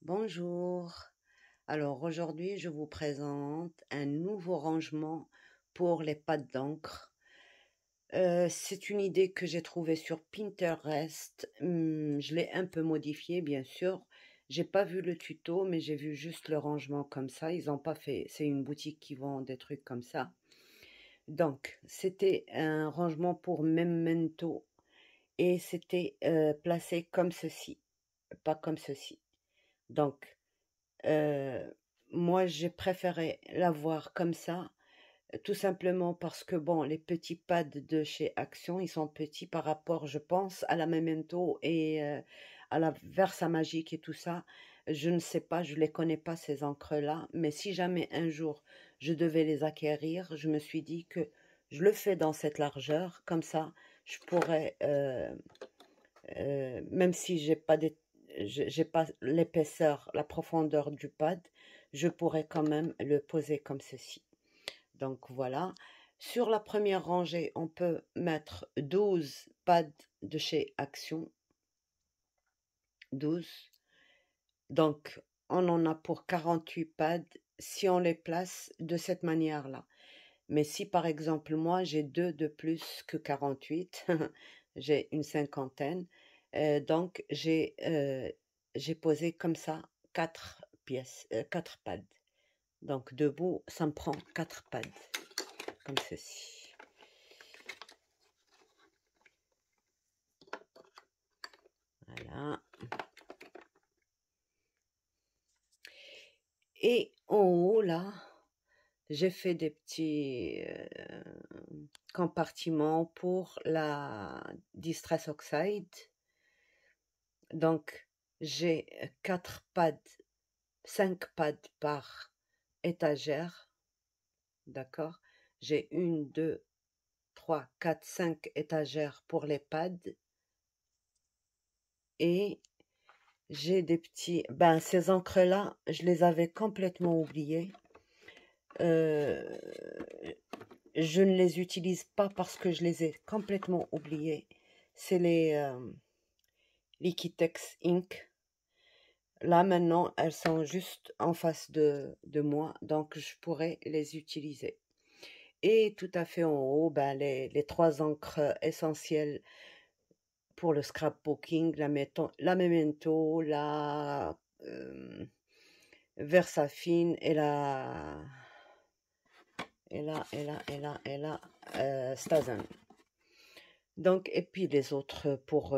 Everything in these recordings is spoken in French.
Bonjour. Alors aujourd'hui, je vous présente un nouveau rangement pour les pattes d'encre. C'est une idée que j'ai trouvée sur Pinterest. Je l'ai un peu modifiée, bien sûr. J'ai pas vu le tuto, mais j'ai vu juste le rangement comme ça. Ils ont pas fait. C'est une boutique qui vend des trucs comme ça. Donc, c'était un rangement pour Memento et c'était placé comme ceci, pas comme ceci. Donc, Heu, moi, j'ai préféré l'avoir comme ça, tout simplement parce que bon, les petits pads de chez Action, ils sont petits par rapport, je pense, à la Memento et à la Versa Magique et tout ça. Je ne sais pas, je les connais pas ces encres-là, mais si jamais un jour je devais les acquérir, je me suis dit que je le fais dans cette largeur, comme ça, je pourrais, même si j'ai pas l'épaisseur, la profondeur du pad, je pourrais quand même le poser comme ceci. Donc voilà. Sur la première rangée, on peut mettre 12 pads de chez Action. 12. Donc, on en a pour 48 pads si on les place de cette manière-là. Mais si par exemple, moi, j'ai deux de plus que 48, j'ai une cinquantaine, donc j'ai posé comme ça 4 pièces, 4 pads. Donc debout, ça me prend 4 pads, comme ceci. Voilà. Et en haut, là, j'ai fait des petits compartiments pour la Distress Oxide. Donc, j'ai 4 pads, 5 pads par étagère. D'accord? J'ai une, deux, trois, quatre, 5 étagères pour les pads. Et j'ai des petits... Ben, ces encres-là, je les avais complètement oubliées. Euh, je ne les utilise pas parce que je les ai complètement oubliées. C'est les Liquitex Ink. Là, maintenant, elles sont juste en face de moi, donc je pourrais les utiliser. Et tout à fait en haut, ben, les 3 encres essentielles pour le scrapbooking, la Memento, la Versafine et la Stazen. Donc, et puis les autres pour...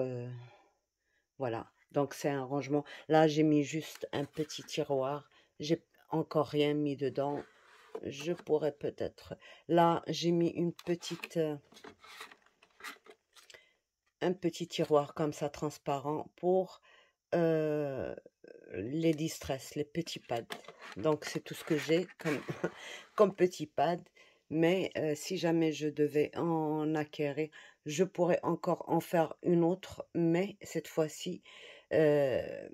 voilà. Donc, c'est un rangement. Là, j'ai mis juste un petit tiroir. J'ai encore rien mis dedans. Je pourrais peut-être... Là, j'ai mis un petit tiroir comme ça, transparent, pour les distress, les petits pads. Donc, c'est tout ce que j'ai comme, comme petit pad. Mais si jamais je devais en acquérir, je pourrais encore en faire une autre, mais cette fois-ci, euh,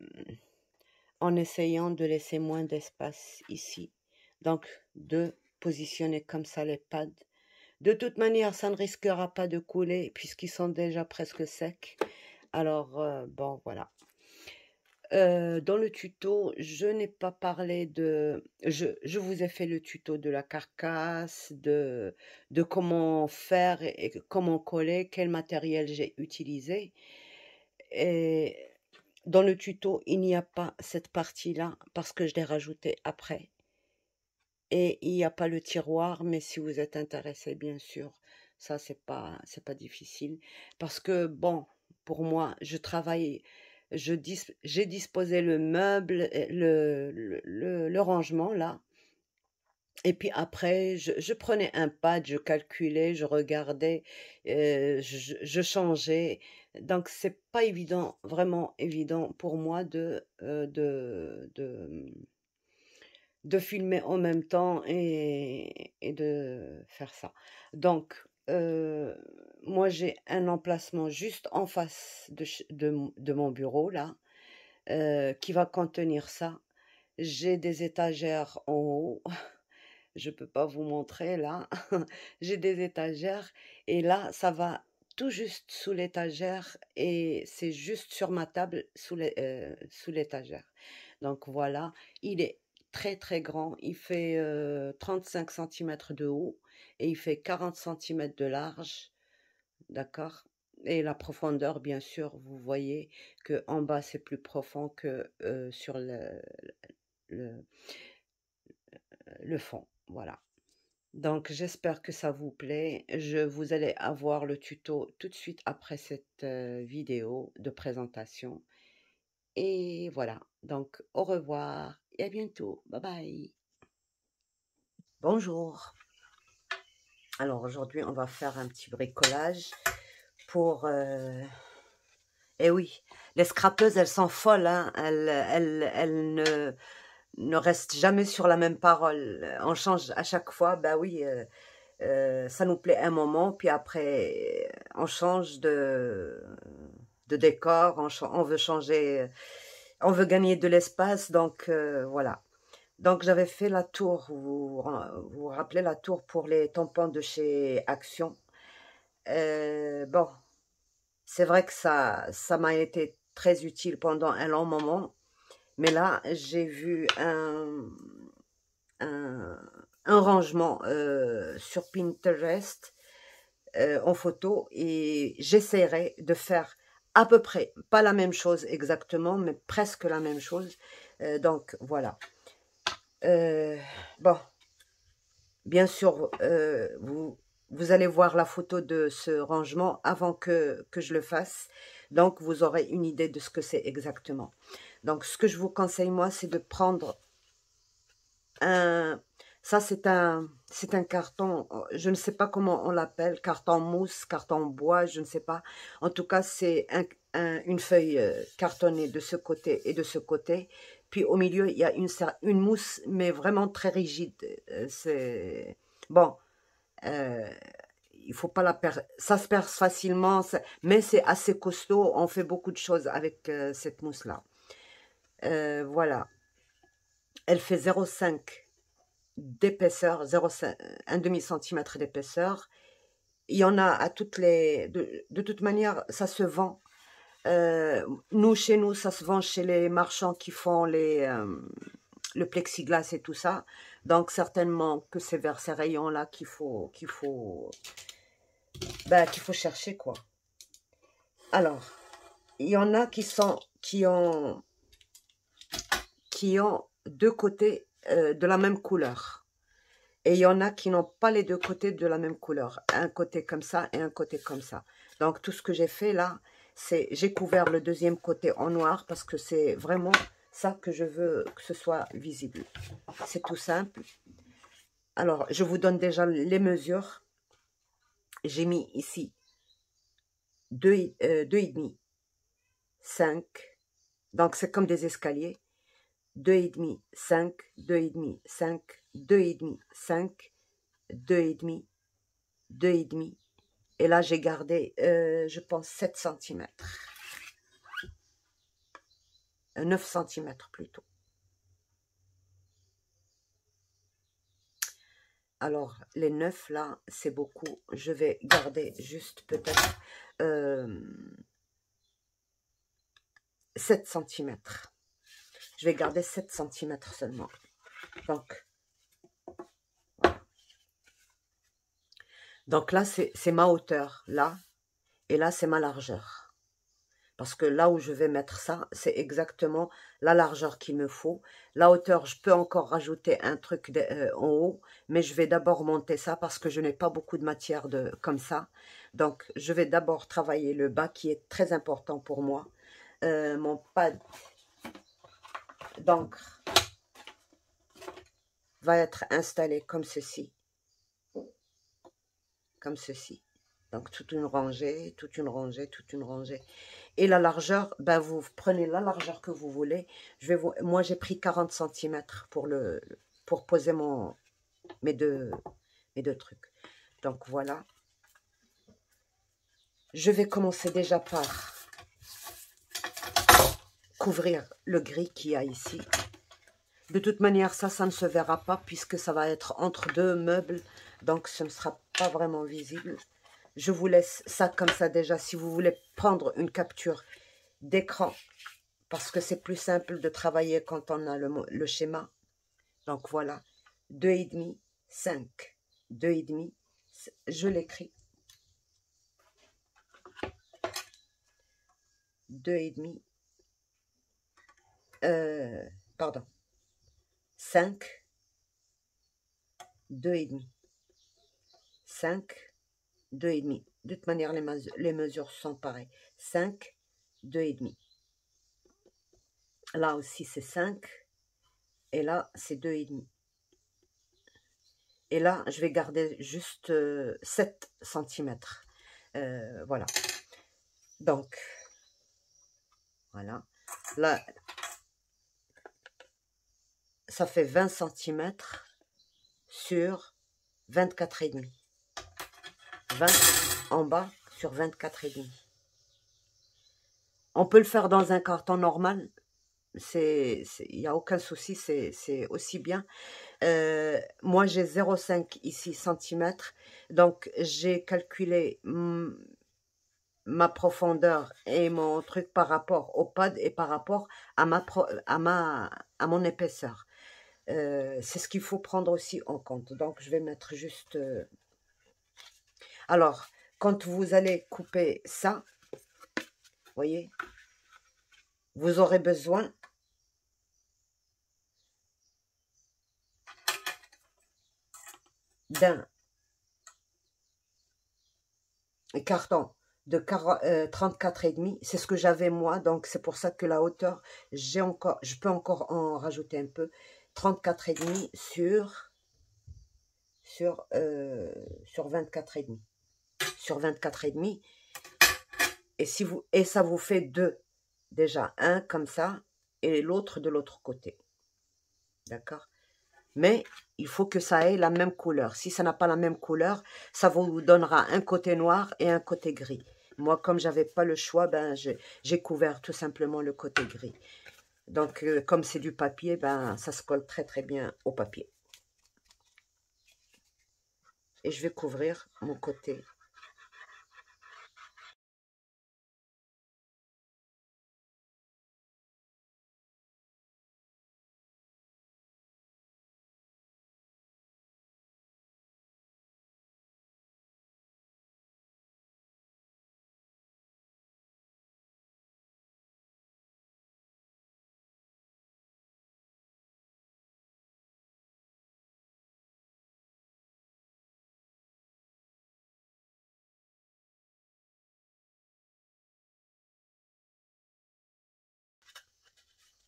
en essayant de laisser moins d'espace ici. Donc, de positionner comme ça les pads. De toute manière, ça ne risquera pas de couler puisqu'ils sont déjà presque secs. Alors, bon, voilà. Dans le tuto, je n'ai pas parlé de... Je vous ai fait le tuto de la carcasse, de comment faire et comment coller, quel matériel j'ai utilisé. Et dans le tuto, il n'y a pas cette partie-là parce que je l'ai rajoutée après. Et il n'y a pas le tiroir, mais si vous êtes intéressé, bien sûr, ça, c'est pas difficile. Parce que, bon, pour moi, je travaille, j'ai disposé le meuble, le rangement, là. Et puis après, je prenais un pad, je calculais, je regardais, je changeais. Donc, c'est pas évident, vraiment évident pour moi de filmer en même temps et de faire ça. Donc, moi, j'ai un emplacement juste en face de mon bureau, là, qui va contenir ça. J'ai des étagères en haut. Je peux pas vous montrer, là. J'ai des étagères. Et là, ça va tout juste sous l'étagère et c'est juste sur ma table sous l'étagère. Donc voilà, il est très très grand, il fait 35 centimètres de haut et il fait 40 centimètres de large, d'accord? Et la profondeur, bien sûr, vous voyez que en bas c'est plus profond que sur le, le fond, voilà. Donc, j'espère que ça vous plaît. Vous allez avoir le tuto tout de suite après cette vidéo de présentation. Et voilà. Donc, au revoir et à bientôt. Bye bye. Bonjour. Alors, aujourd'hui, on va faire un petit bricolage pour... Eh oui, les scrapeuses, elles sont folles, hein. Elles ne restent jamais sur la même parole. On change à chaque fois. Bah oui. Ça nous plaît un moment, puis après, on change de décor, on veut changer, on veut gagner de l'espace, donc voilà. Donc j'avais fait la tour, vous rappelez la tour pour les tampons de chez Action. Bon, c'est vrai que ça m'a été très utile pendant un long moment, mais là, j'ai vu un, un rangement sur Pinterest en photo et j'essaierai de faire à peu près, pas la même chose exactement, mais presque la même chose. Donc voilà. Bon, bien sûr, vous allez voir la photo de ce rangement avant que je le fasse. Donc vous aurez une idée de ce que c'est exactement. Donc ce que je vous conseille moi, c'est de prendre ça c'est un carton, je ne sais pas comment on l'appelle, carton mousse, carton bois, je ne sais pas. En tout cas, c'est une feuille cartonnée de ce côté et de ce côté. Puis au milieu, il y a une mousse, mais vraiment très rigide. C'est bon, il faut pas la perdre. Ça se perd facilement, mais c'est assez costaud. On fait beaucoup de choses avec cette mousse-là. Voilà. Elle fait 0,5 d'épaisseur, 0,5, un demi-centimètre d'épaisseur. Il y en a à toutes les... De toute manière, ça se vend. Chez nous, ça se vend chez les marchands qui font le plexiglas et tout ça. Donc, certainement que c'est vers ces rayons-là qu'il faut chercher, quoi. Alors, il y en a qui ont deux côtés de la même couleur. Et il y en a qui n'ont pas les deux côtés de la même couleur. Un côté comme ça et un côté comme ça. Donc, tout ce que j'ai fait là, c'est j'ai couvert le deuxième côté en noir parce que c'est vraiment ça que je veux que ce soit visible. C'est tout simple. Alors, je vous donne déjà les mesures. J'ai mis ici 2,5, 5. Donc, c'est comme des escaliers. 2,5, 5, 2,5, 5, 2,5, 5, 2,5, 2,5. Et là, j'ai gardé, je pense, 7 cm. 9 cm plutôt. Alors, les 9 là, c'est beaucoup. Je vais garder juste peut-être 7 cm. Je vais garder 7 cm seulement. Donc là, c'est ma hauteur, là. Et là, c'est ma largeur. Parce que là où je vais mettre ça, c'est exactement la largeur qu'il me faut. La hauteur, je peux encore rajouter un truc en haut, mais je vais d'abord monter ça parce que je n'ai pas beaucoup de matière comme ça. Donc, je vais d'abord travailler le bas qui est très important pour moi. Mon pad d'encre va être installé comme ceci. Comme ceci. Donc, toute une rangée, toute une rangée, toute une rangée. Et la largeur, ben vous prenez la largeur que vous voulez. Moi, j'ai pris 40 cm pour poser mes deux trucs. Donc, voilà. Je vais commencer déjà par couvrir le gris qu'il y a ici. De toute manière, ça ne se verra pas puisque ça va être entre deux meubles. Donc, ce ne sera pas vraiment visible. je vous laisse ça comme ça déjà. Si vous voulez prendre une capture d'écran, parce que c'est plus simple de travailler quand on a le schéma. Donc voilà, 2,5, 5, 2,5, je l'écris. 2,5, pardon, 5, 2,5, 5, 2,5. De toute manière, les mesures sont pareilles. 5, 2,5. Là aussi, c'est 5. Et là, c'est 2,5. Et là, je vais garder juste 7 cm. Voilà. Donc, voilà. Là, ça fait 20 cm sur 24,5. 20 en bas sur 24,5. On peut le faire dans un carton normal. Il n'y a aucun souci, c'est aussi bien. Moi, j'ai 0,5 ici centimètres. Donc, j'ai calculé ma profondeur et mon truc par rapport au pad et par rapport à mon épaisseur. C'est ce qu'il faut prendre aussi en compte. Donc, je vais mettre juste... Alors, quand vous allez couper ça, vous voyez, vous aurez besoin d'un carton de 34,5. C'est ce que j'avais moi, donc c'est pour ça que la hauteur, je peux encore en rajouter un peu. 34,5 sur 24,5. Sur 24,5. Et ça vous fait deux. Déjà, un comme ça et l'autre de l'autre côté. D'accord? Mais il faut que ça ait la même couleur. Si ça n'a pas la même couleur, ça vous donnera un côté noir et un côté gris. Moi, comme j'avais pas le choix, ben j'ai couvert tout simplement le côté gris. Donc, comme c'est du papier, ben ça se colle très très bien au papier. Et je vais couvrir mon côté.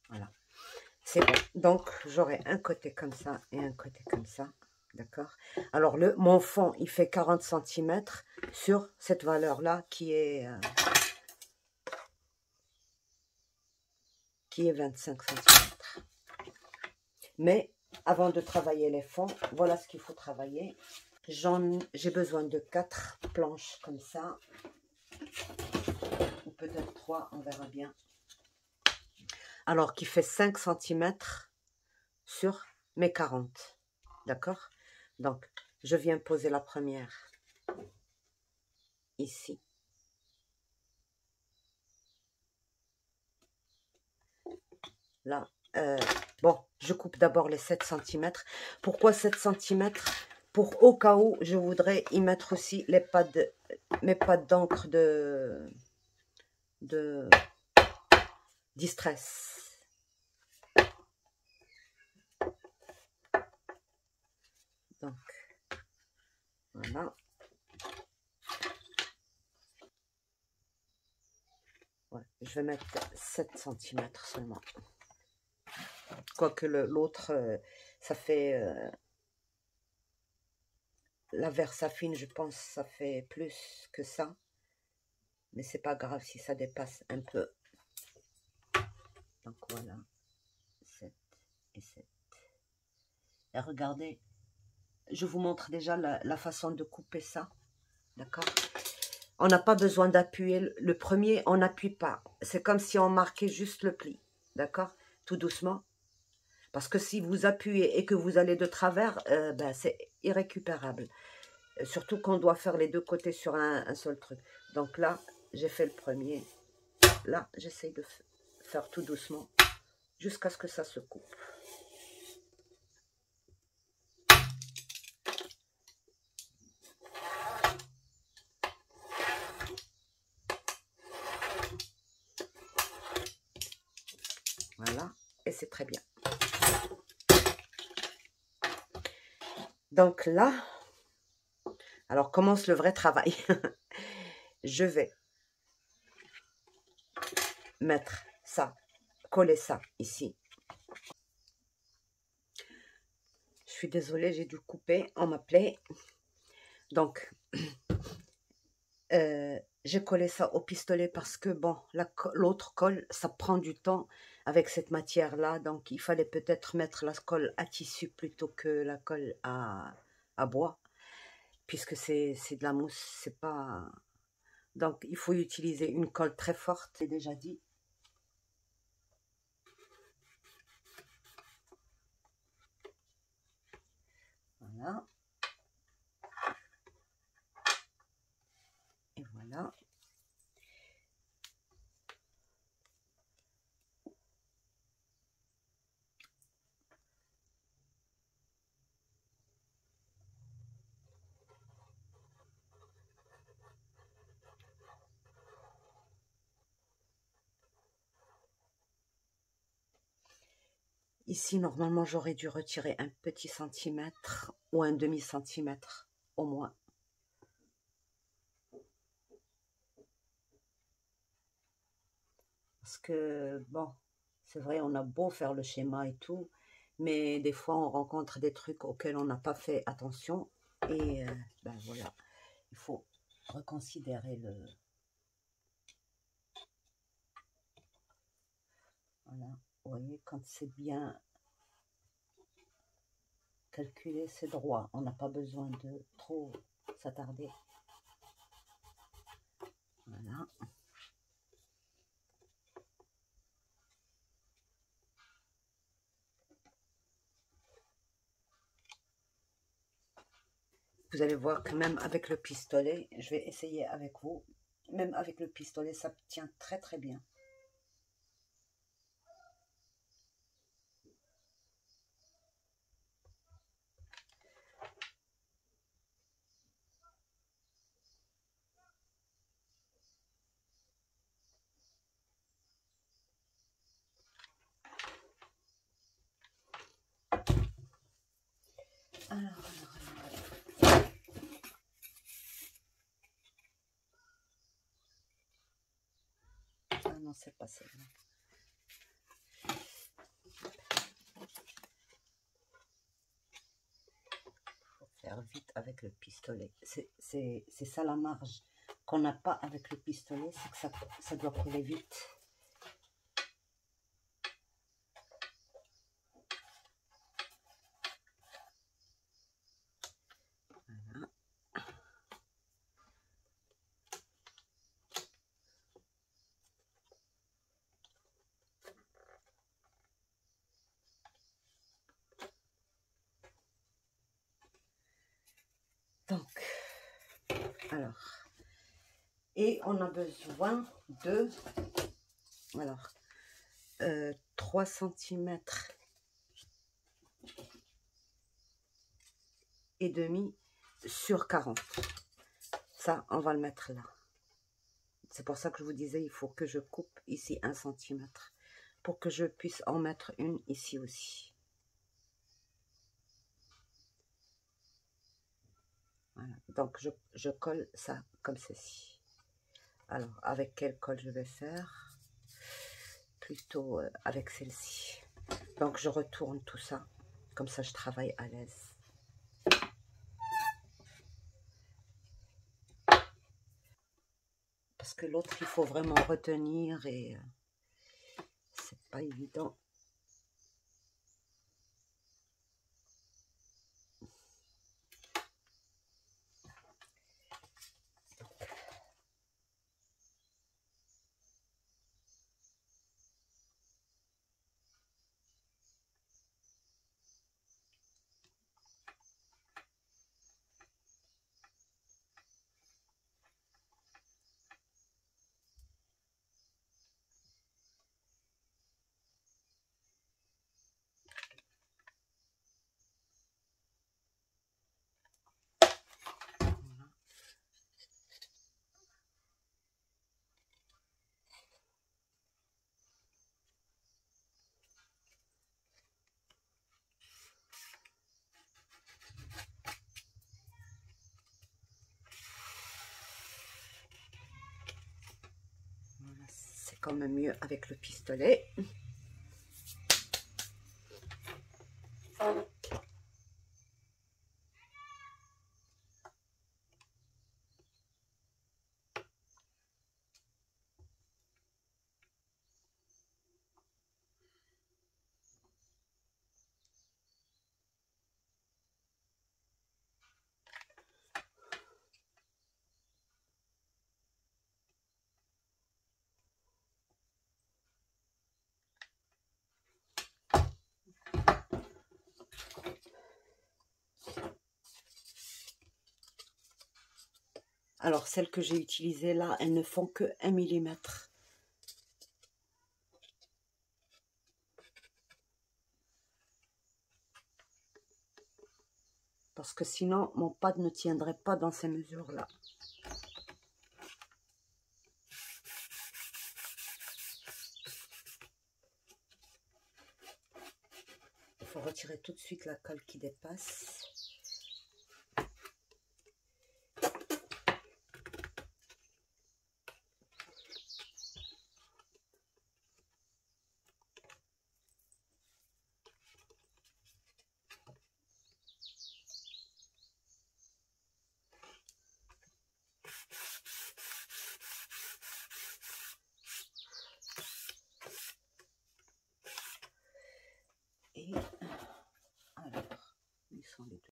Voilà. C'est bon. Donc, j'aurai un côté comme ça et un côté comme ça. D'accord? Alors, mon fond, il fait 40 cm sur cette valeur-là qui est 25 cm. Mais, avant de travailler les fonds, voilà ce qu'il faut travailler. J'ai besoin de 4 planches comme ça. Ou peut-être 3, on verra bien. Alors, qui fait 5 cm sur mes 40. D'accord? Donc, je viens poser la première ici. Là, bon, je coupe d'abord les 7 cm. Pourquoi 7 cm? Pour au cas où, je voudrais y mettre aussi mes pads d'encre de Distress. Donc, voilà. Ouais, je vais mettre 7 cm seulement. Quoique l'autre, ça fait... la Versafine, je pense, ça fait plus que ça. Mais c'est pas grave si ça dépasse un peu. Donc voilà. 7 et 7. Et regardez, je vous montre déjà la façon de couper ça. D'accord? On n'a pas besoin d'appuyer. Le premier, on n'appuie pas. C'est comme si on marquait juste le pli. D'accord? Tout doucement. Parce que si vous appuyez et que vous allez de travers, ben c'est irrécupérable. Surtout qu'on doit faire les deux côtés sur un seul truc. Donc là, j'ai fait le premier. Là, j'essaye de faire tout doucement jusqu'à ce que ça se coupe. Voilà, et c'est très bien. Donc là, alors commence le vrai travail. Je vais mettre ça, coller ça ici. Je suis désolée, j'ai dû couper, on m'appelait. Donc, j'ai collé ça au pistolet parce que, bon, l'autre colle, ça prend du temps avec cette matière-là. Donc, il fallait peut-être mettre la colle à tissu plutôt que la colle à bois. Puisque c'est de la mousse, c'est pas... Donc, il faut utiliser une colle très forte, c'est déjà dit. Voilà. Et voilà. Ici, normalement, j'aurais dû retirer un petit centimètre ou un demi-centimètre au moins. Parce que, bon, c'est vrai, on a beau faire le schéma et tout, mais des fois, on rencontre des trucs auxquels on n'a pas fait attention. Et ben voilà, il faut reconsidérer le... Voilà, vous voyez, quand c'est bien calculé, c'est droit. On n'a pas besoin de trop s'attarder. Voilà. Vous allez voir que même avec le pistolet, je vais essayer avec vous, même avec le pistolet, ça tient très très bien. Alors. Ah non, c'est pas celle-là. Faire vite avec le pistolet. C'est ça la marge qu'on n'a pas avec le pistolet, c'est que ça doit coller vite. Voilà. Donc, alors, et on a besoin de, alors, 3 cm et demi sur 40. Ça, on va le mettre là. C'est pour ça que je vous disais, il faut que je coupe ici 1 cm pour que je puisse en mettre une ici aussi. Voilà. Donc, je colle ça comme ceci. Alors, avec quelle colle je vais faire? Plutôt avec celle-ci. Donc, je retourne tout ça. Comme ça, je travaille à l'aise. Parce que l'autre, il faut vraiment retenir et c'est pas évident. quand même mieux avec le pistolet. Alors, celles que j'ai utilisées là, elles ne font que 1 mm. Parce que sinon, mon pad ne tiendrait pas dans ces mesures-là. Il faut retirer tout de suite la colle qui dépasse. Et alors, ils sont les deux.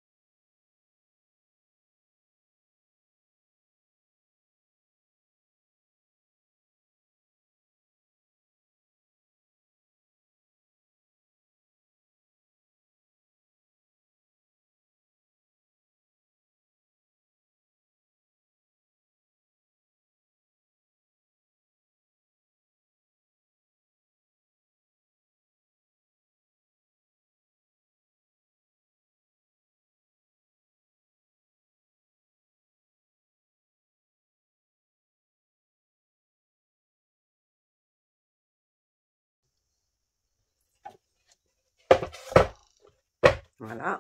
Voilà.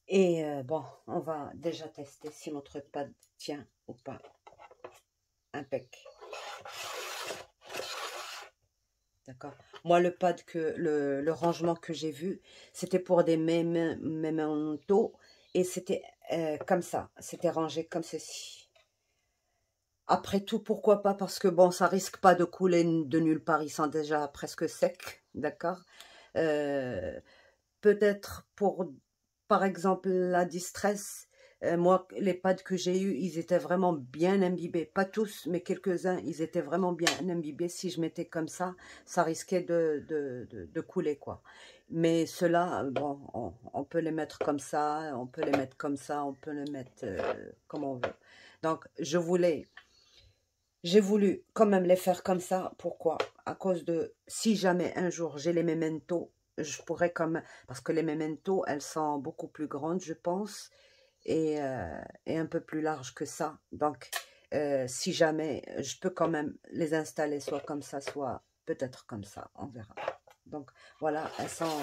Et bon, on va déjà tester si notre pad tient ou pas. Impec. D'accord. Moi, le pad le rangement que j'ai vu, c'était pour des mementos et c'était comme ça. C'était rangé comme ceci. Après tout, pourquoi pas? Parce que bon, ça risque pas de couler de nulle part. Ils sont déjà presque secs. D'accord. Peut-être pour, par exemple, la distress. Moi, les pads que j'ai eus, ils étaient vraiment bien imbibés. Pas tous, mais quelques-uns, ils étaient vraiment bien imbibés. Si je mettais comme ça risquait de couler, quoi. Mais ceux-là, bon, on peut les mettre comme ça, on peut les mettre comme ça, on peut les mettre comme on veut. Donc, j'ai voulu quand même les faire comme ça. Pourquoi? À cause de, si jamais un jour j'ai les mementos, je pourrais comme, parce que les mementos, elles sont beaucoup plus grandes, je pense, et un peu plus larges que ça. Donc, si jamais, je peux quand même les installer soit comme ça, soit peut-être comme ça, on verra. Donc, voilà, elles sont,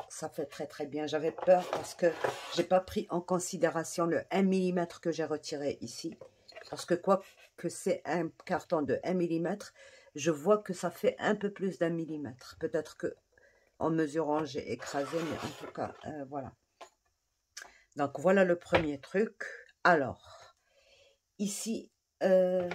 ça fait très très bien. J'avais peur parce que j'ai pas pris en considération le 1 mm que j'ai retiré ici. Parce que quoi que c'est un carton de 1 mm, je vois que ça fait un peu plus d'1 mm. Peut-être que en mesurant, j'ai écrasé, mais en tout cas, voilà. Donc, voilà le premier truc. Alors, ici, je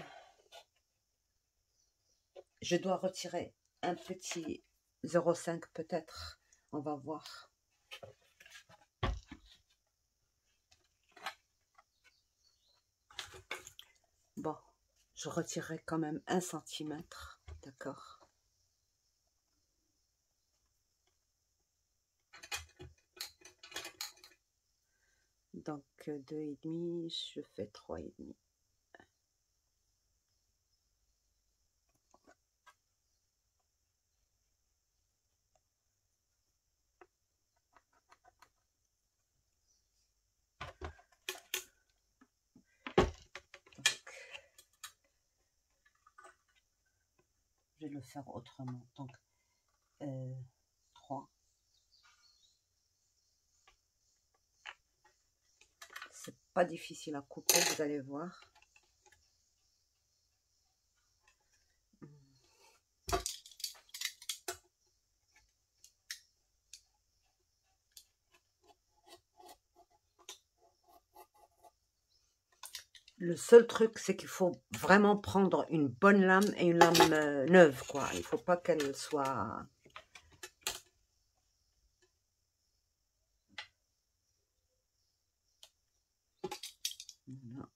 dois retirer un petit 0,5 peut-être. On va voir. Bon, je retirerai quand même 1 cm. D'accord. Donc, 2,5, je fais 3,5. Je vais le faire autrement. Donc, 3. C'est pas difficile à couper, vous allez voir. Le seul truc, c'est qu'il faut vraiment prendre une bonne lame et une lame neuve, quoi. Il faut pas qu'elle soit... Voilà.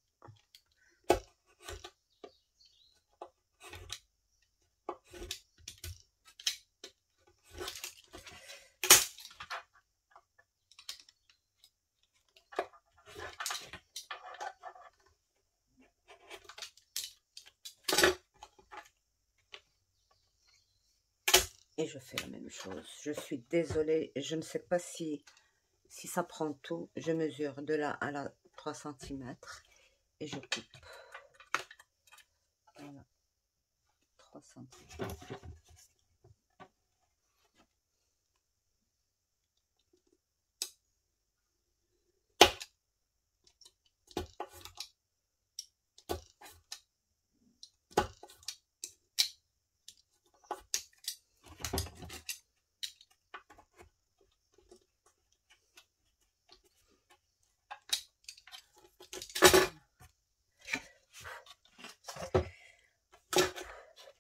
Et je fais la même chose. Je suis désolée, je ne sais pas si ça prend tout. Je mesure de là à là 3 cm et je coupe. Voilà, 3 cm.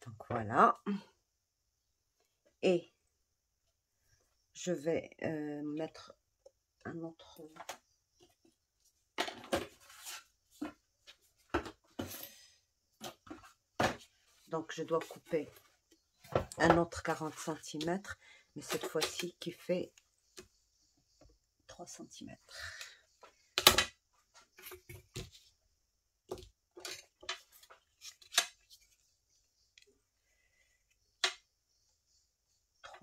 Donc voilà. Et je vais mettre un autre... Donc je dois couper un autre 40 cm, mais cette fois-ci qui fait 3 cm.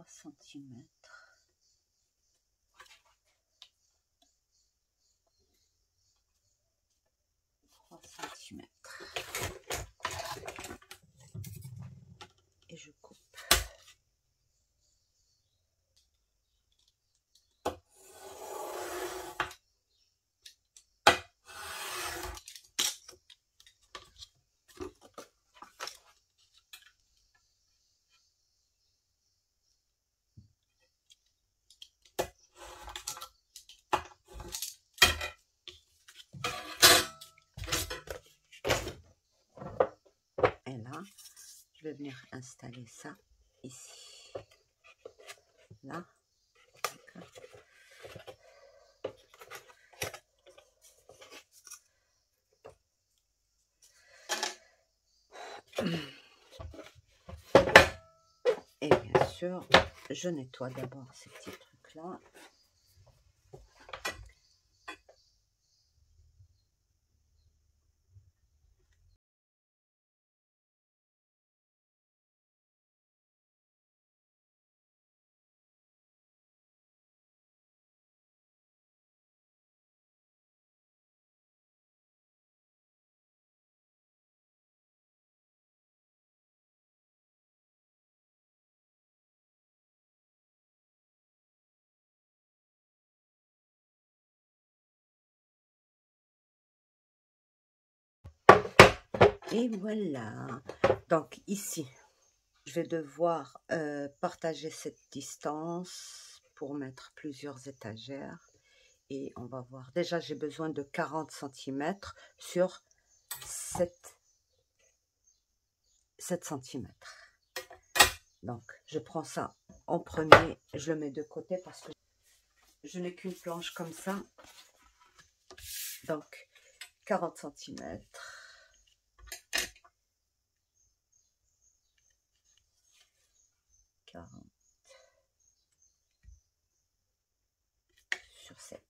Centimètres. Et je coupe. Et là, je vais venir installer ça ici. Là. Et bien sûr, je nettoie d'abord ces petits trucs-là. Et voilà. Donc ici, je vais devoir partager cette distance pour mettre plusieurs étagères. Et on va voir. Déjà, j'ai besoin de 40 cm sur 7 cm. Donc, je prends ça en premier. Je le mets de côté parce que je n'ai qu'une planche comme ça. Donc, 40 cm. 40 sur 7.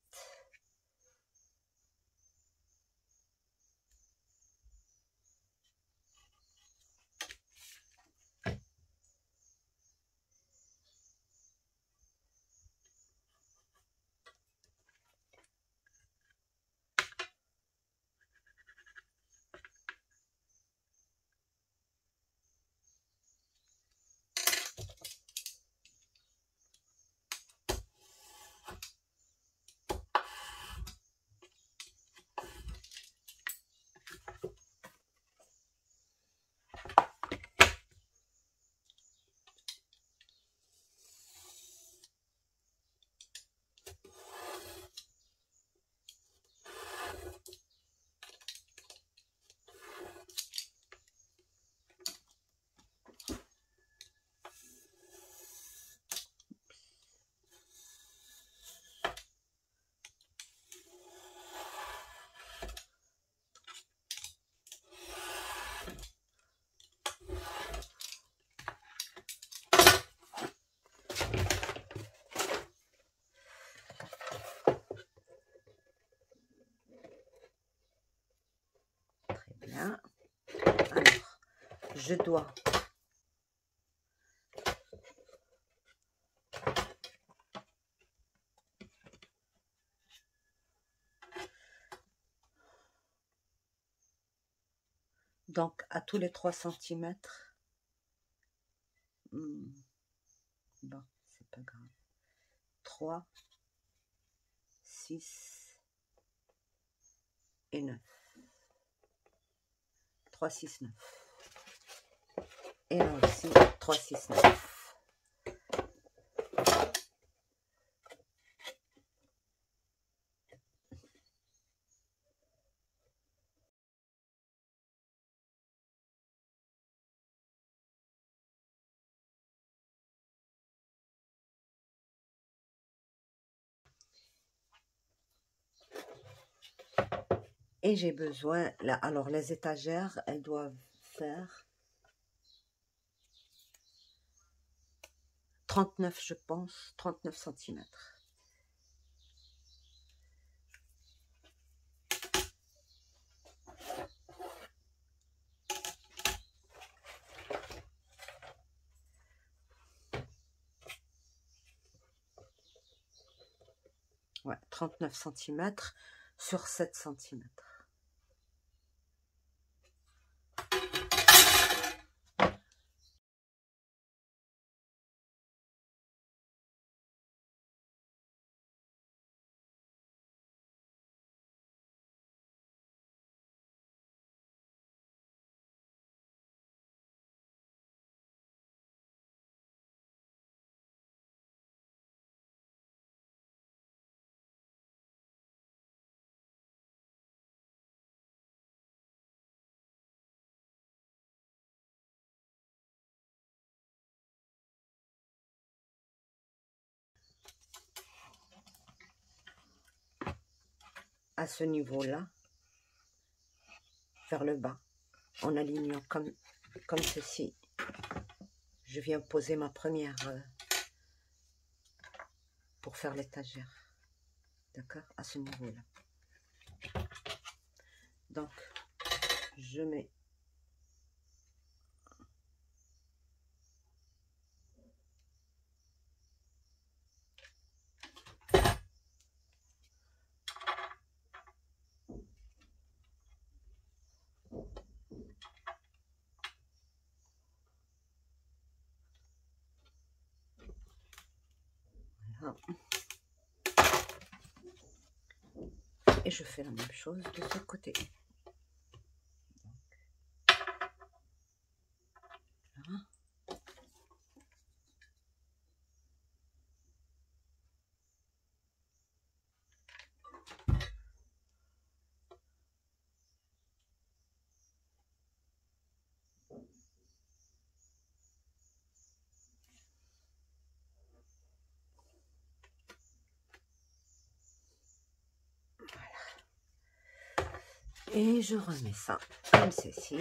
je dois donc à tous les 3 centimètres, bon, c'est pas grave, 3, 6 et 9. 3, 6, 9. Et là aussi, 3, 6, 9. Et j'ai besoin, là, alors les étagères, elles doivent faire 39, je pense, 39 centimètres. Ouais, 39 centimètres sur 7 centimètres. À ce niveau-là, vers le bas, en alignant comme ceci. Je viens poser ma première pour faire l'étagère. D'accord? À ce niveau-là. Donc, je mets voilà. Et je fais la même chose de ce côté. Voilà. Et je remets ça comme ceci.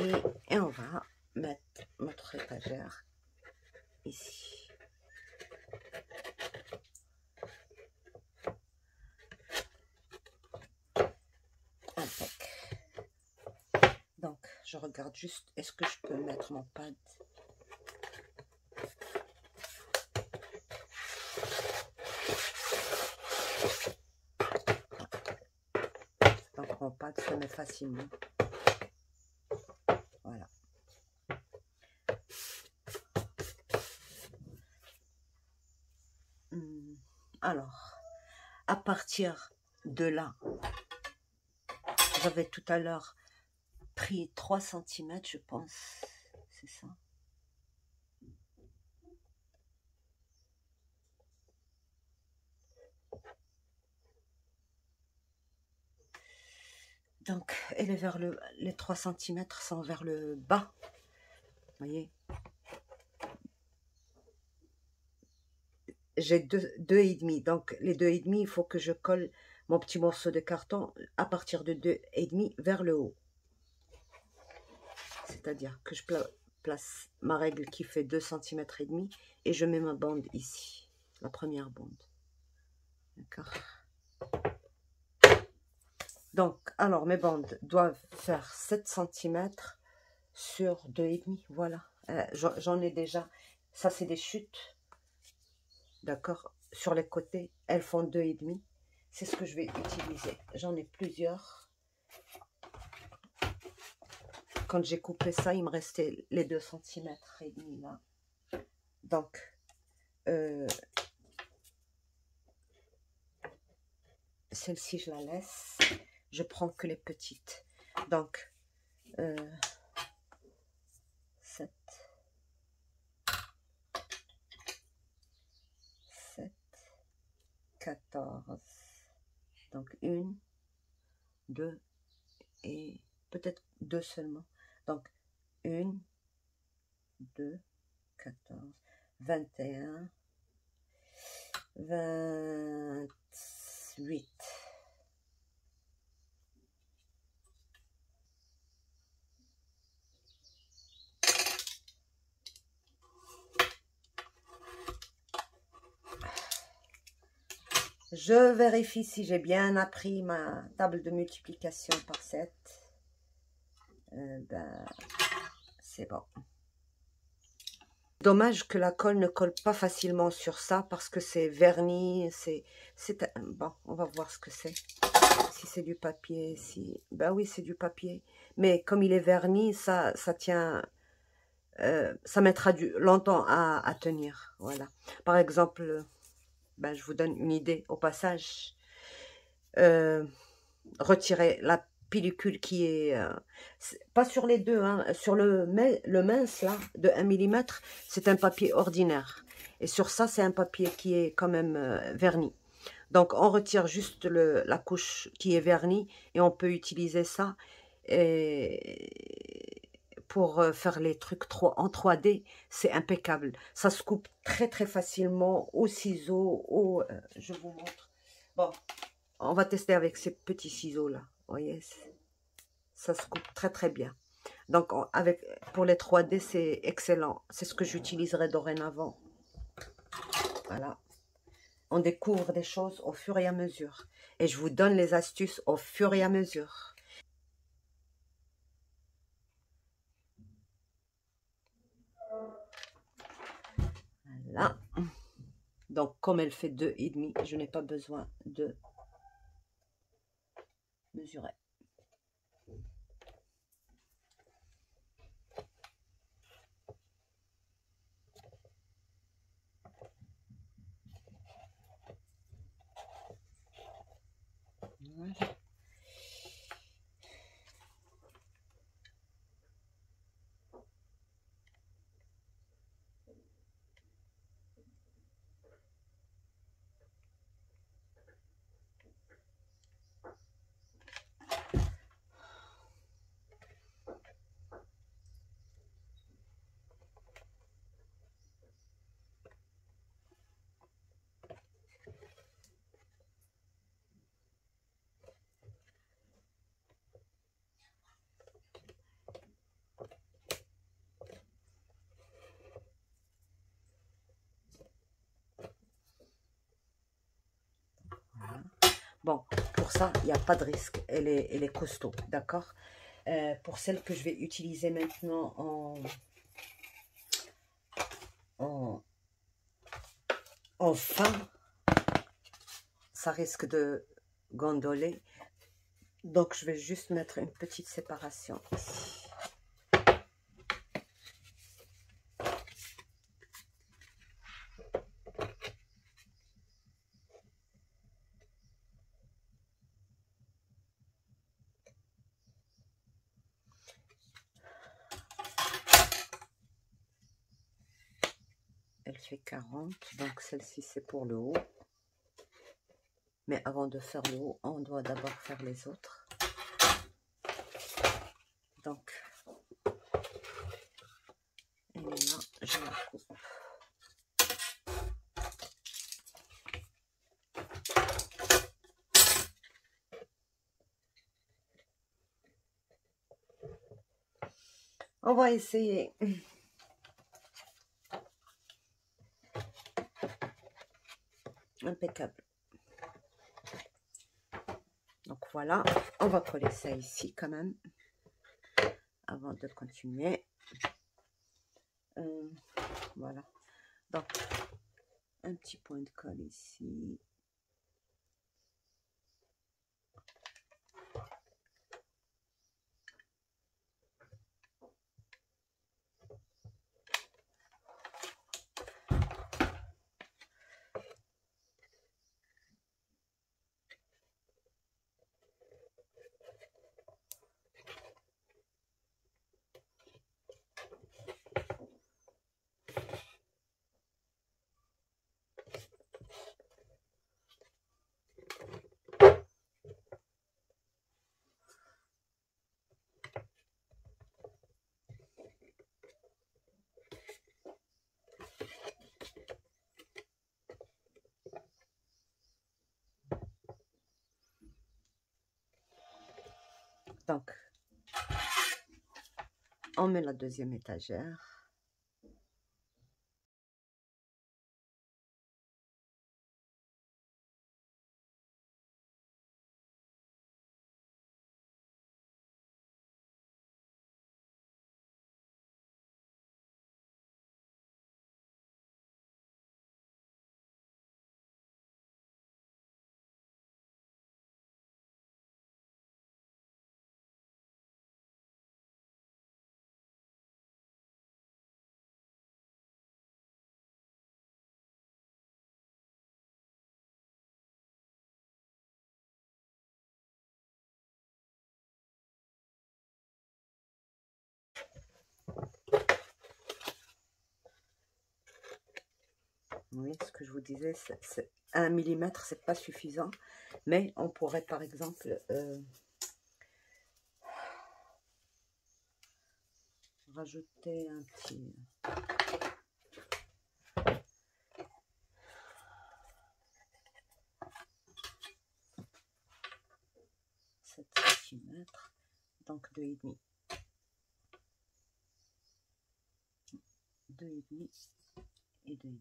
Et on va mettre notre étagère ici. Impec. Donc, je regarde juste, est-ce que je peux mettre mon pad? Donc, mon pad se met facilement. Voilà. Alors, à partir de là, j'avais tout à l'heure pris 3 cm, je pense. C'est ça. Donc, elle est vers les 3 cm sont vers le bas. Vous voyez? J'ai 2,5. Donc, les 2,5, il faut que je colle mon petit morceau de carton à partir de 2,5 vers le haut. C'est-à-dire que je place ma règle qui fait 2,5 cm et je mets ma bande ici. La première bande. D'accord? Donc, alors mes bandes doivent faire 7 cm sur 2,5. Voilà. J'en ai déjà. Ça, c'est des chutes. D'accord. Sur les côtés, elles font 2,5. C'est ce que je vais utiliser. J'en ai plusieurs. Quand j'ai coupé ça, il me restait les 2,5 cm là. Donc, celle-ci, je la laisse. Je prends que les petites. Donc, 7, 14. Donc, 1, 2 et peut-être 2 seulement. Donc, 1, 2, 14, 21, 28. Je vérifie si j'ai bien appris ma table de multiplication par 7. Ben, c'est bon. Dommage que la colle ne colle pas facilement sur ça parce que c'est verni. Bon, on va voir ce que c'est. Si c'est du papier, si... Ben oui, c'est du papier. Mais comme il est verni, ça tient... ça mettra longtemps à tenir. Voilà. Par exemple, ben, je vous donne une idée au passage. Retirez la pellicule qui est... pas sur les deux, hein, sur le mince là, de 1 mm, c'est un papier ordinaire. Et sur ça, c'est un papier qui est quand même verni. Donc, on retire juste la couche qui est vernie et on peut utiliser ça pour faire les trucs en 3D. C'est impeccable. Ça se coupe très très facilement au ciseau. Je vous montre. Bon, on va tester avec ces petits ciseaux là. Vous voyez, ça se coupe très très bien. Donc, pour les 3D, c'est excellent. C'est ce que j'utiliserai dorénavant. Voilà. On découvre des choses au fur et à mesure. Et je vous donne les astuces au fur et à mesure. Voilà. Donc, comme elle fait 2,5, je n'ai pas besoin de mesurer. Voilà. Bon, pour ça, il n'y a pas de risque. Elle est costaud, d'accord? Pour celle que je vais utiliser maintenant en fin, ça risque de gondoler. Donc, je vais juste mettre une petite séparation ici. Elle fait 40, donc celle-ci c'est pour le haut. Mais avant de faire le haut, on doit d'abord faire les autres. Donc, et là, je la coupe. On va essayer. Impeccable. Donc voilà, on va coller ça ici quand même. avant de continuer. Voilà. Donc, un petit point de colle ici. Donc, on met la deuxième étagère. Oui, ce que je vous disais, 1 mm, c'est pas suffisant, mais on pourrait par exemple rajouter un petit 7 cm, donc 2,5, 2,5 et 2,5.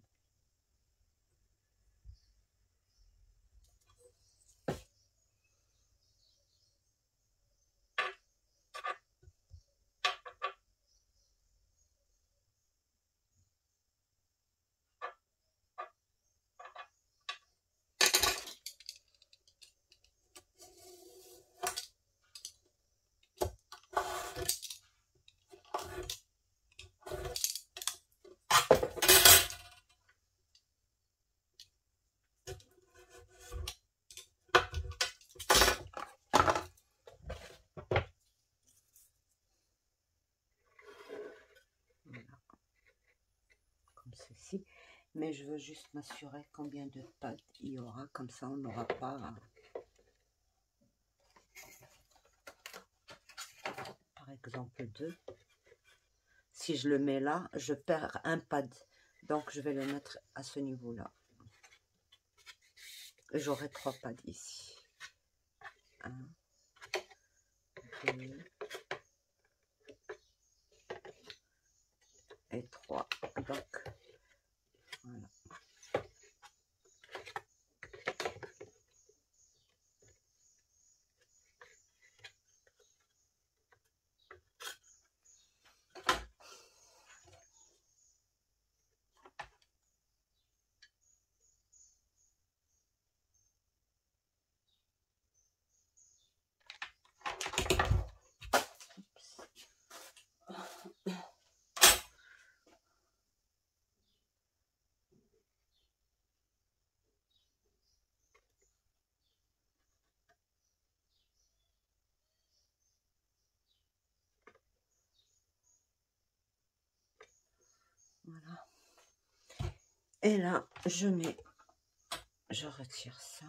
Ceci, mais je veux juste m'assurer combien de pads il y aura, comme ça on n'aura pas, par exemple 2. Si je le mets là, je perds un pad, donc je vais le mettre à ce niveau là. J'aurai 3 pads ici. 1, 2 et 3. Donc voilà. Voilà. Et là, je retire ça.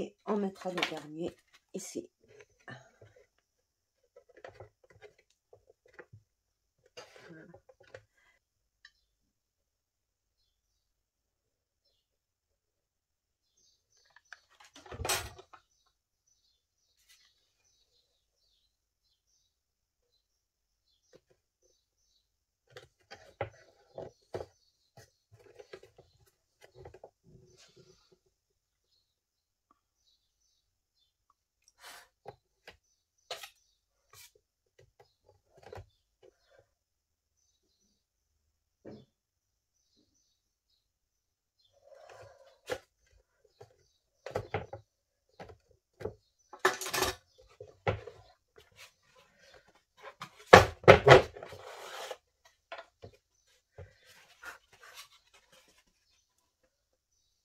Et on mettra le dernier ici.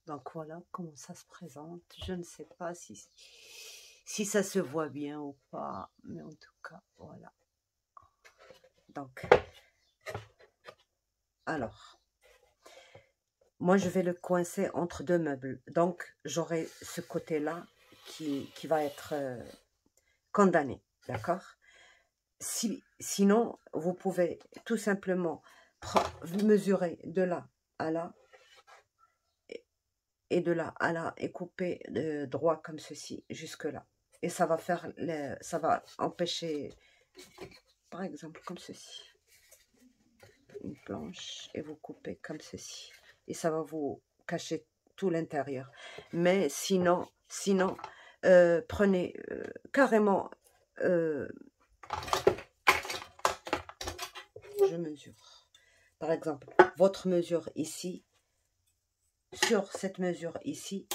Donc voilà comment ça se présente. Je ne sais pas si ça se voit bien ou pas, mais en tout cas, voilà. Donc, alors, moi je vais le coincer entre deux meubles. Donc, j'aurai ce côté-là qui va être condamné, d'accord? Sinon, vous pouvez tout simplement mesurer de là à là, et de là à là, et couper droit comme ceci jusque là, et ça va faire ça va empêcher, par exemple comme ceci, une planche, et vous coupez comme ceci et ça va vous cacher tout l'intérieur. Mais sinon prenez carrément, je mesure par exemple votre mesure ici sur cette mesure ici,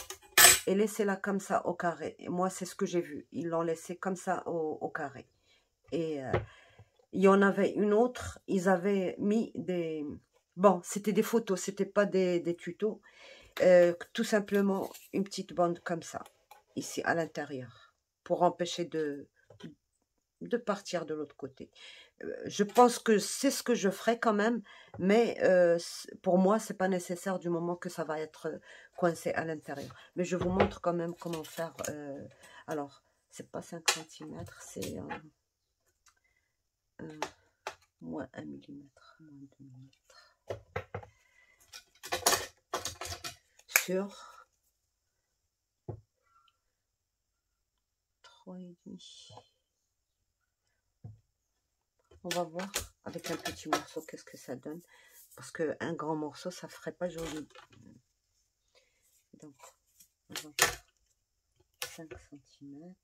et laissez-la comme ça au carré. Et moi, c'est ce que j'ai vu. Ils l'ont laissé comme ça au carré. Et il y en avait une autre, ils avaient mis des... Bon, c'était des photos, c'était pas des tutos. Tout simplement, une petite bande comme ça, ici à l'intérieur, pour empêcher de partir de l'autre côté. Je pense que c'est ce que je ferai quand même, mais pour moi, c'est pas nécessaire du moment que ça va être coincé à l'intérieur. Mais je vous montre quand même comment faire. Alors, c'est pas 5 cm, c'est moins 1 mm, moins 2 mm. Sur 3,5. On va voir avec un petit morceau qu'est-ce que ça donne. Parce qu'un grand morceau, ça ferait pas joli. Donc, on va faire 5 cm.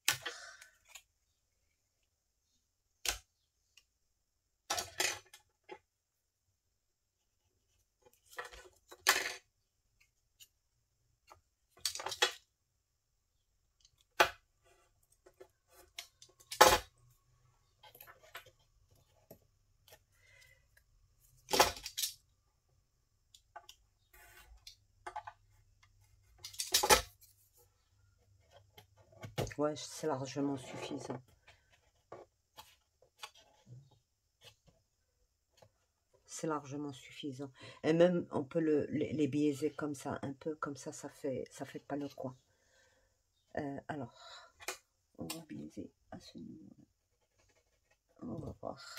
Ouais, c'est largement suffisant. C'est largement suffisant. Et même, on peut les biaiser comme ça, un peu, comme ça fait pas le coin. Alors, on va biaiser à ce niveau-là. On va voir.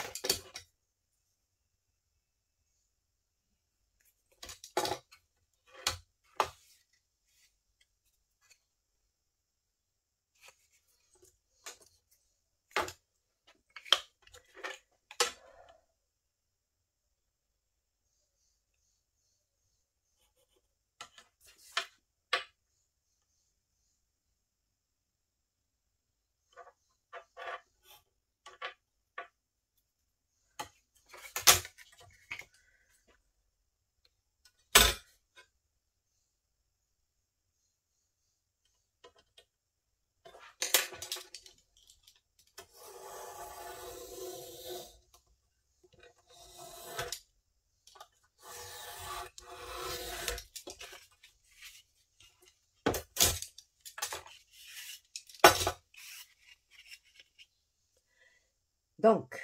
Donc,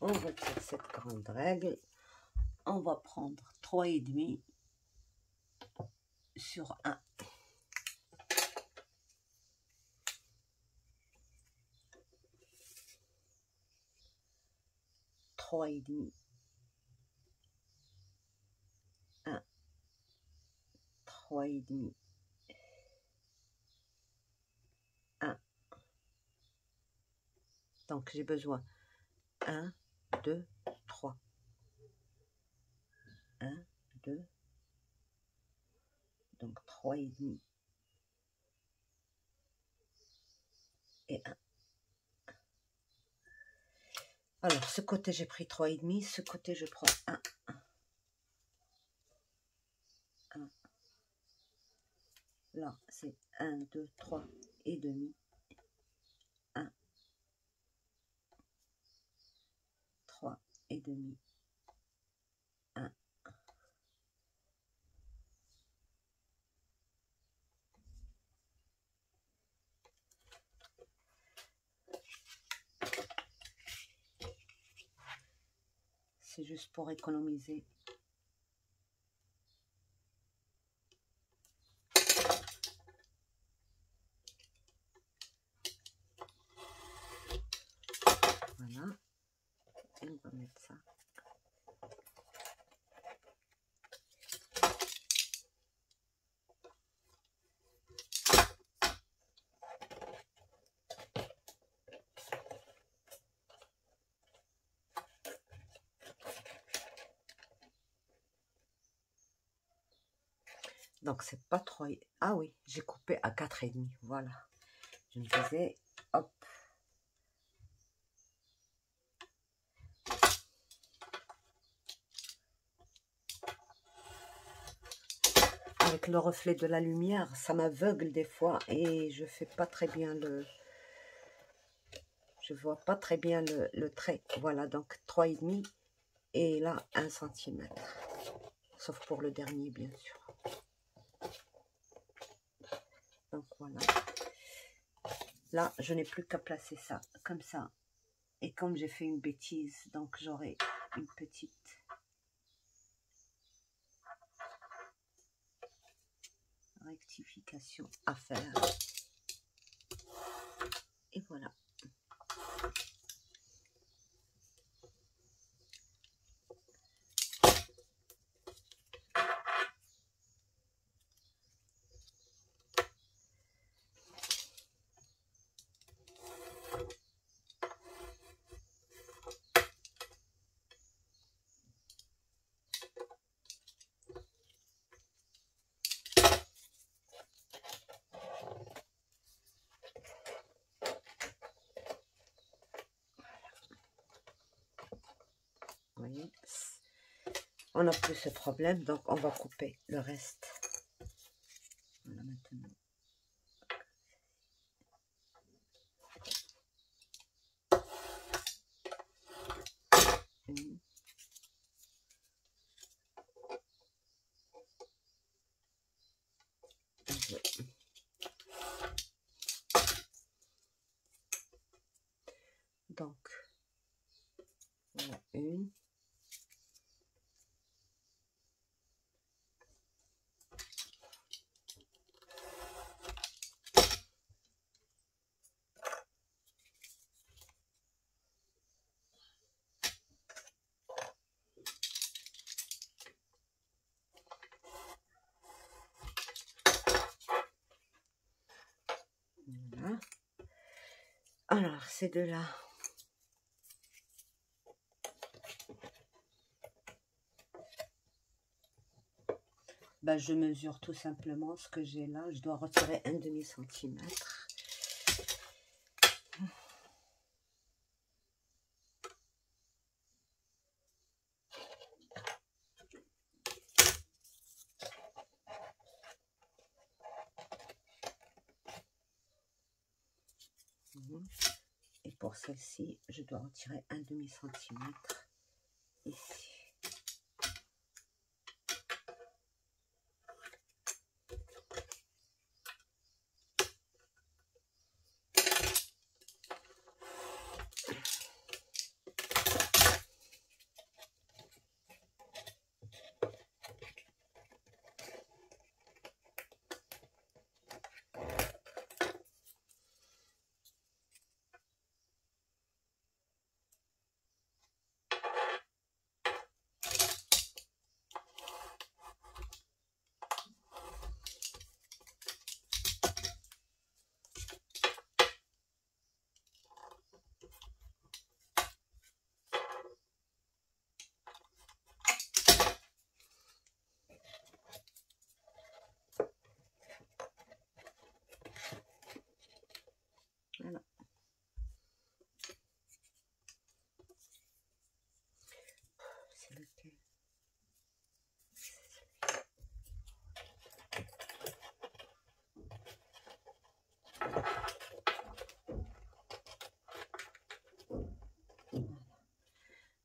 on retire cette grande règle. On va prendre 3,5. sur 1. Trois et demi. 1, 3 et demi. 1. Donc j'ai besoin 1, 2, 3. 1, 2, donc 3 et demi. Et 1. Alors, ce côté, j'ai pris 3 et demi. Ce côté, je prends 1. 1. Là, c'est 1, 2, 3 et demi. 1, 3 et demi. 1. C'est juste pour économiser. Voilà. Et on va mettre ça. Donc, c'est pas 3. Ah oui, j'ai coupé à 4 et demi. Voilà. Je me disais, hop. Avec le reflet de la lumière, ça m'aveugle des fois et je fais pas très bien le... Je vois pas très bien le trait. Voilà, donc 3 et demi et là 1 cm. Sauf pour le dernier, bien sûr. Donc voilà. Là, je n'ai plus qu'à placer ça comme ça. Et comme j'ai fait une bêtise, donc j'aurai une petite rectification à faire. Et voilà. Vous voyez, on n'a plus ce problème, donc on va couper le reste. Voilà maintenant. Une. Deux. Donc, voilà une. Voilà. Alors, ces deux-là. Ben, je mesure tout simplement ce que j'ai là. Je dois retirer un demi-centimètre. Et pour celle-ci, je dois retirer un demi-centimètre ici.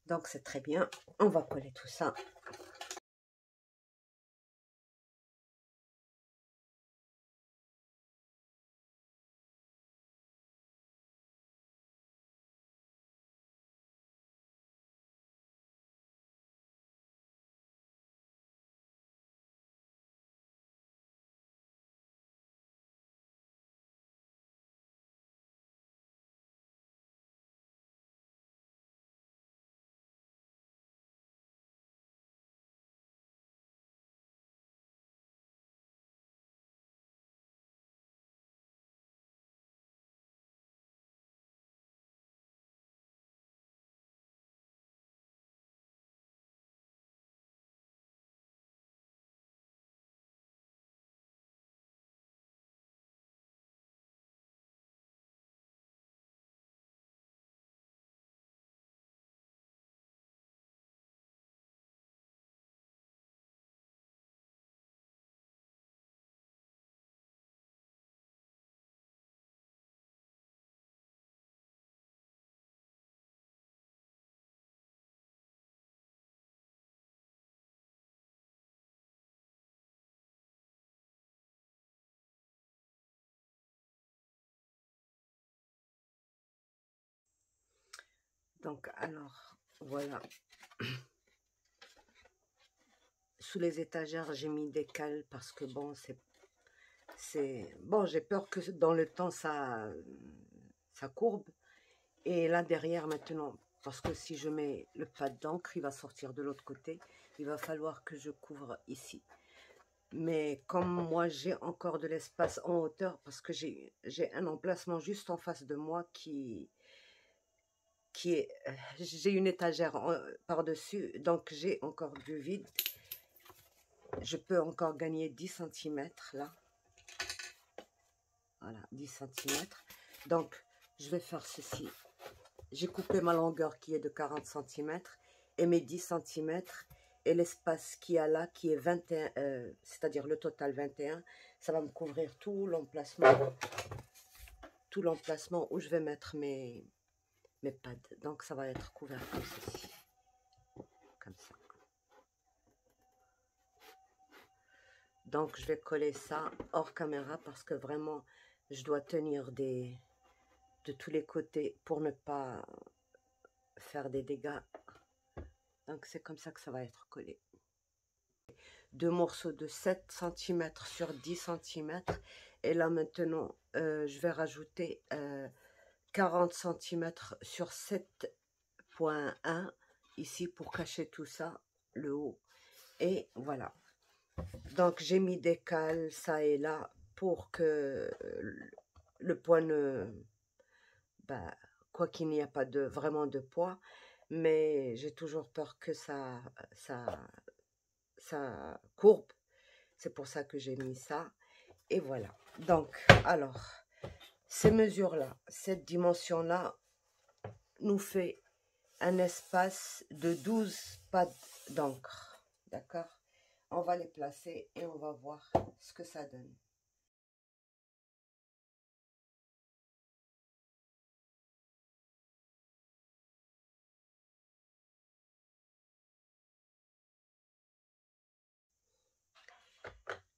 Donc c'est très bien. On va coller tout ça. Donc alors, voilà. Sous les étagères, j'ai mis des cales parce que bon, bon, j'ai peur que dans le temps, ça courbe. Et là, derrière, maintenant, parce que si je mets le pad d'encre, il va sortir de l'autre côté. Il va falloir que je couvre ici. Mais comme moi, j'ai encore de l'espace en hauteur, parce que j'ai un emplacement juste en face de moi j'ai une étagère par-dessus, donc j'ai encore du vide. Je peux encore gagner 10 cm là. Voilà, 10 cm. Donc, je vais faire ceci. J'ai coupé ma longueur qui est de 40 cm et mes 10 cm et l'espace qu'il y a là qui est 21, c'est-à-dire le total 21. Ça va me couvrir tout l'emplacement où je vais mettre mes pads. Donc, ça va être couvert comme ceci. Comme ça. Donc, je vais coller ça hors caméra parce que vraiment, je dois tenir de tous les côtés pour ne pas faire des dégâts. Donc, c'est comme ça que ça va être collé. Deux morceaux de 7 cm sur 10 cm. Et là, maintenant, je vais rajouter 40 cm sur 7,1 ici pour cacher tout ça, le haut. Et voilà. Donc, j'ai mis des cales, ça et là, pour que le poids ne... Bah, quoi qu'il n'y a pas vraiment de poids, mais j'ai toujours peur que ça courbe. C'est pour ça que j'ai mis ça. Et voilà. Donc, alors, ces mesures-là, cette dimension-là, nous fait un espace de 12 pads d'encre. D'accord? On va les placer et on va voir ce que ça donne.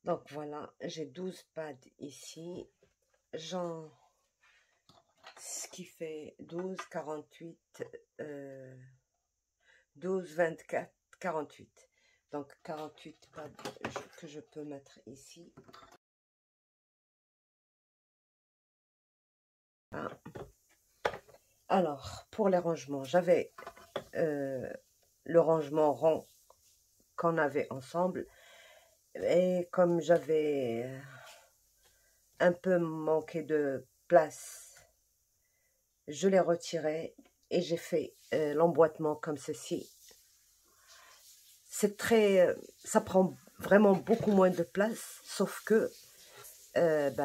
Donc voilà, j'ai 12 pads ici. Ce qui fait 12, 48, 12, 24, 48. Donc 48 pads que je peux mettre ici. Ah. Alors, pour les rangements, j'avais le rangement rond qu'on avait ensemble. Et comme j'avais un peu manqué de place, je l'ai retiré et j'ai fait l'emboîtement comme ceci. C'est très... ça prend vraiment beaucoup moins de place, sauf que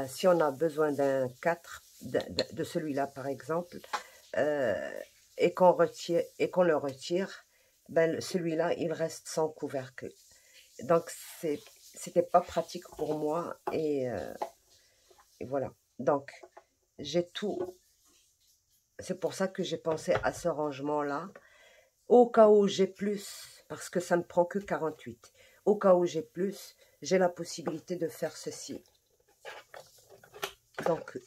si on a besoin d'un 4, de celui-là par exemple, et qu'on le retire, celui-là, il reste sans couvercle. Donc, c'était pas pratique pour moi. Et voilà. Donc, j'ai tout. C'est pour ça que j'ai pensé à ce rangement-là. Au cas où j'ai plus, parce que ça ne prend que 48, au cas où j'ai plus, j'ai la possibilité de faire ceci. Donc,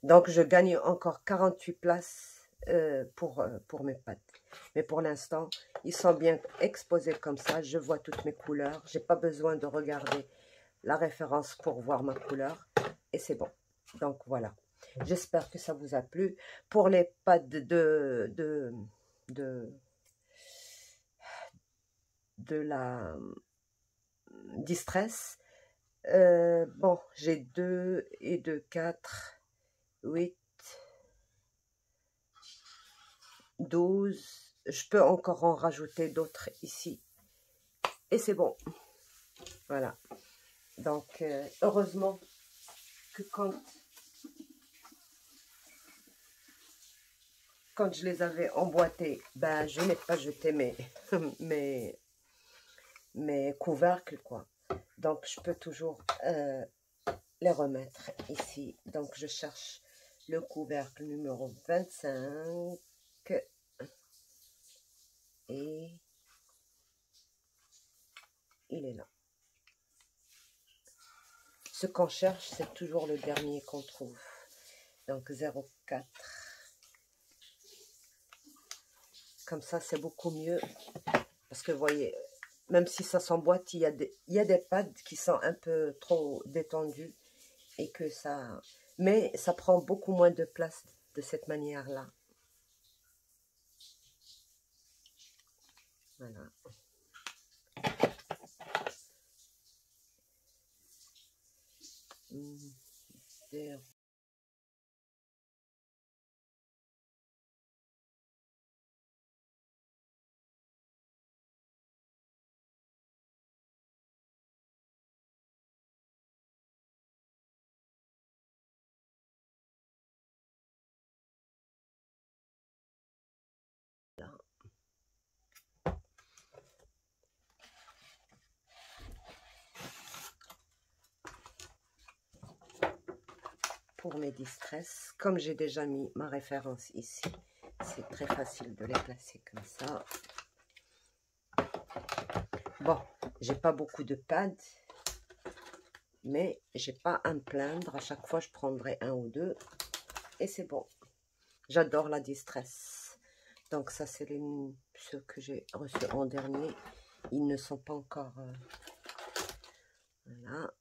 donc je gagne encore 48 places pour mes pattes. Mais pour l'instant, ils sont bien exposés comme ça. Je vois toutes mes couleurs. J'ai pas besoin de regarder la référence pour voir ma couleur. Et c'est bon. Donc voilà. J'espère que ça vous a plu. Pour les pads de la distress, bon, j'ai 2 et 2, 4, 8, 12. Je peux encore en rajouter d'autres ici. Et c'est bon. Voilà. Donc, heureusement que quand je les avais emboîtés, ben, je n'ai pas jeté mes couvercles, quoi. Donc, je peux toujours les remettre ici. Donc, je cherche le couvercle numéro 25. Et il est là. Ce qu'on cherche, c'est toujours le dernier qu'on trouve. Donc, 0,4. Comme ça, c'est beaucoup mieux. Parce que, vous voyez, même si ça s'emboîte, il y a des pads qui sont un peu trop détendus. Et que ça... Mais ça prend beaucoup moins de place de cette manière-là. Voilà. Pour mes distress, comme j'ai déjà mis ma référence ici, c'est très facile de les placer comme ça. Bon, j'ai pas beaucoup de pads, mais j'ai pas à me plaindre. À chaque fois, je prendrai un ou deux et c'est bon. J'adore la distress. Donc ça, c'est ceux que j'ai reçus en dernier. Ils ne sont pas encore... voilà.